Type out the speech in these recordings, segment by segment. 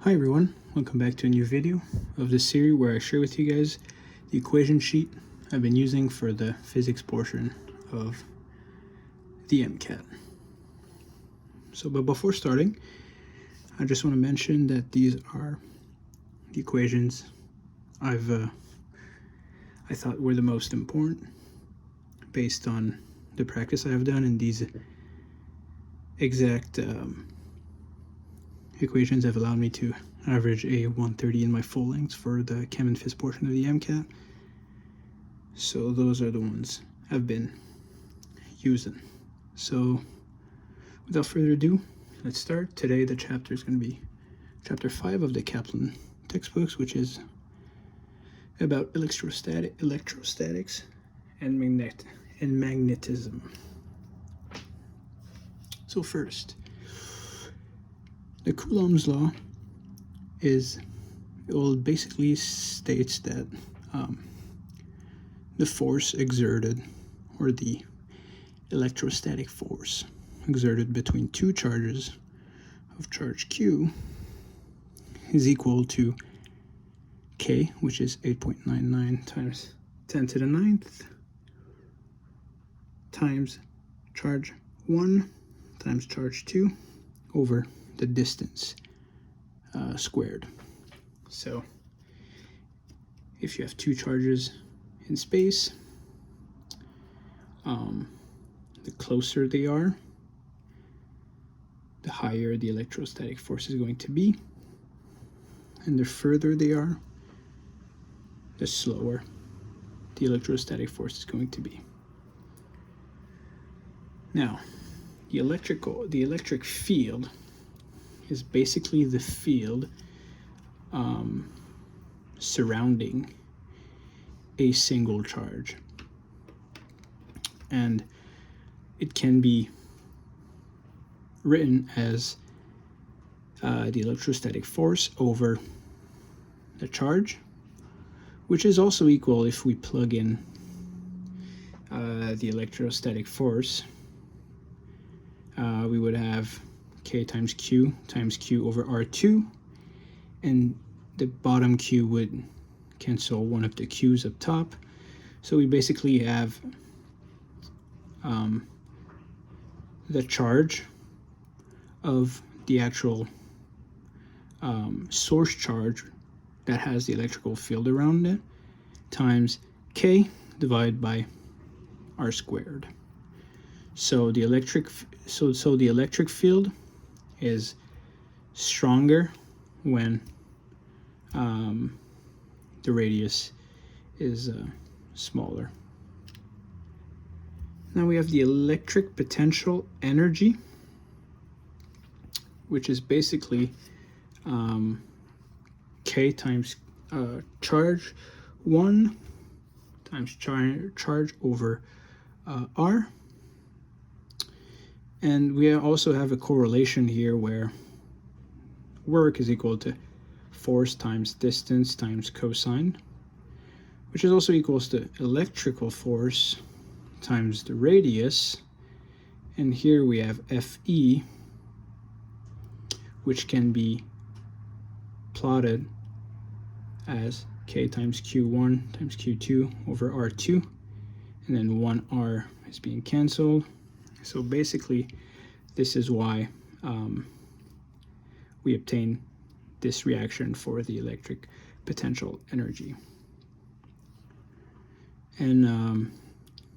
Hi everyone, welcome back to a new video of this series where I share with you guys the equation sheet I've been using for the physics portion of the MCAT. But before starting, I just want to mention that these are the equations I thought were the most important based on the practice I have done, and these exact equations have allowed me to average a 130 in my full length for the Chem&Phys portion of the MCAT. So those are the ones I've been using. So without further ado, let's start. Today the chapter is going to be chapter 5 of the Kaplan textbooks, which is about electrostatics and magnetism. So first, the Coulomb's law basically states that the force exerted, or the electrostatic force exerted between two charges of charge Q, is equal to K, which is 8.99 times 10 to the 9th, times charge 1 times charge 2 over the distance squared. So if you have two charges in space, the closer they are, the higher the electrostatic force is going to be, and the further they are, the slower the electrostatic force is going to be. Now, the electric field is basically the field surrounding a single charge, and it can be written as the electrostatic force over the charge, which is also equal, if we plug in the electrostatic force, we would have K times Q over R2, and the bottom Q would cancel one of the Q's up top. So we basically have the charge of the actual source charge that has the electrical field around it times K divided by R squared. So the electric field is stronger when the radius is smaller. Now we have the electric potential energy, which is basically K times charge 1 times charge over R. And we also have a correlation here where work is equal to force times distance times cosine, which is also equals to electrical force times the radius. And here we have Fe, which can be plotted as K times Q1 times Q2 over R2, and then 1R is being canceled. So basically, this is why we obtain this reaction for the electric potential energy. And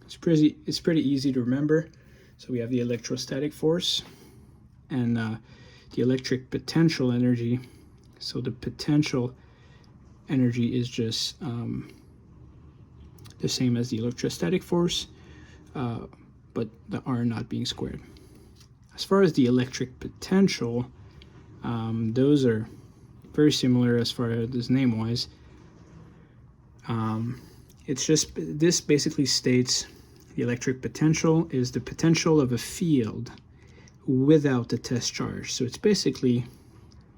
it's pretty easy to remember. So we have the electrostatic force and the electric potential energy. So the potential energy is just the same as the electrostatic force, but the R not being squared. As far as the electric potential, those are very similar as far as name-wise. It's just, this basically states the electric potential is the potential of a field without the test charge. So it's basically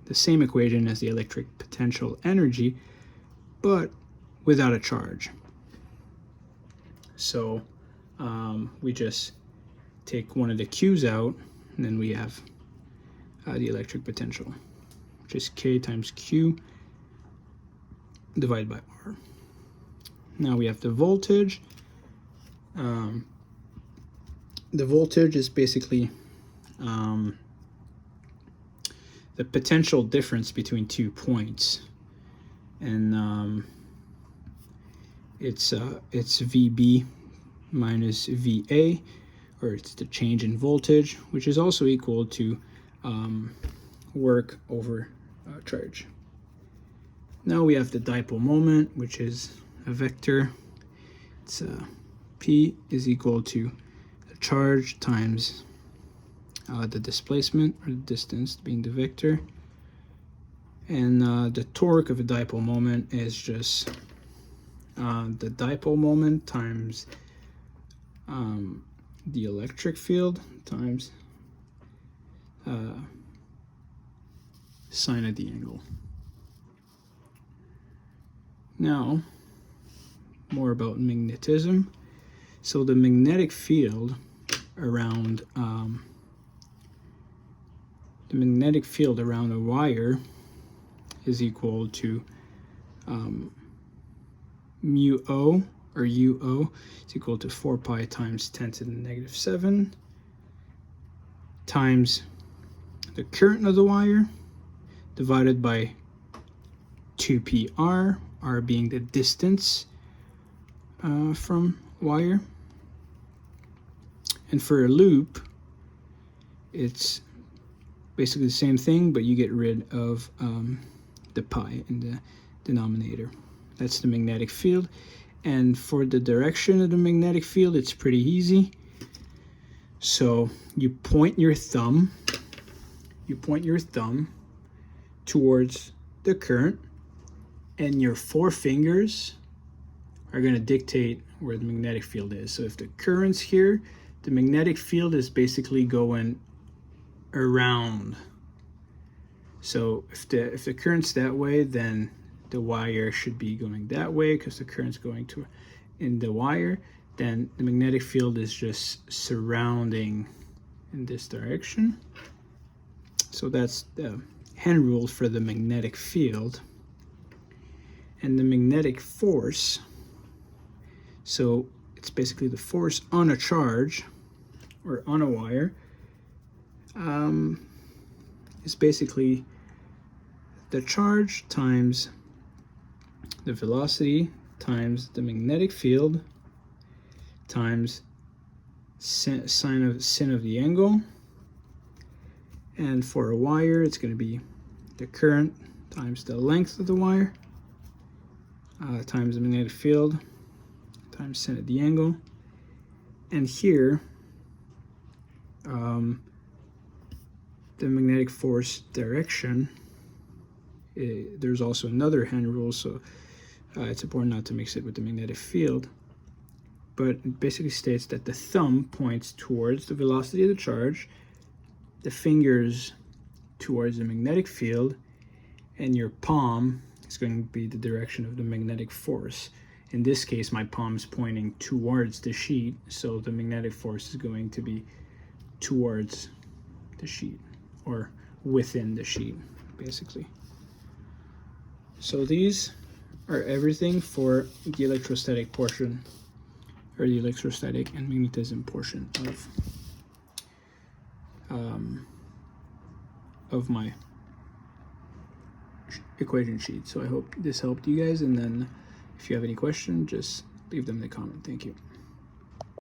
the same equation as the electric potential energy, but without a charge. So we just take one of the Q's out, and then we have the electric potential, which which is K times Q divided by R. Now we have the voltage. The voltage is basically the potential difference between 2 points, and it's VB minus VA, or it's the change in voltage, which is also equal to work over charge. Now we have the dipole moment, which is a vector. It's P is equal to the charge times the displacement, or the distance being the vector, and the torque of a dipole moment is just the dipole moment times the electric field times sine of the angle. Now, more about magnetism. So the magnetic field around a wire is equal to mu O, or UO, is equal to 4 pi times 10 to the negative 7 times the current of the wire divided by 2πr, r being the distance from wire. And for a loop, it's basically the same thing, but you get rid of the pi in the denominator. That's the magnetic field. And for the direction of the magnetic field, it's pretty easy. So you point your thumb towards the current, and your 4 fingers are going to dictate where the magnetic field is. So if the current's here, the magnetic field is basically going around. So if the current's that way, then the wire should be going that way, because the current's going to in the wire. Then the magnetic field is just surrounding in this direction. So that's the hand rule for the magnetic field. And the magnetic force, so it's basically the force on a charge or on a wire, is basically the charge times the velocity times the magnetic field times sin of the angle. And for a wire, it's going to be the current times the length of the wire times the magnetic field times sin of the angle. And here, the magnetic force direction, there's also another hand rule, so it's important not to mix it with the magnetic field. But it basically states that the thumb points towards the velocity of the charge, the fingers towards the magnetic field, and your palm is going to be the direction of the magnetic force. In this case, my palm is pointing towards the sheet, so the magnetic force is going to be towards the sheet, or within the sheet, basically. So these are everything for the electrostatic portion, or the electrostatic and magnetism portion of my equation sheet. So I hope this helped you guys, and then if you have any question, just leave them in the comment. Thank you.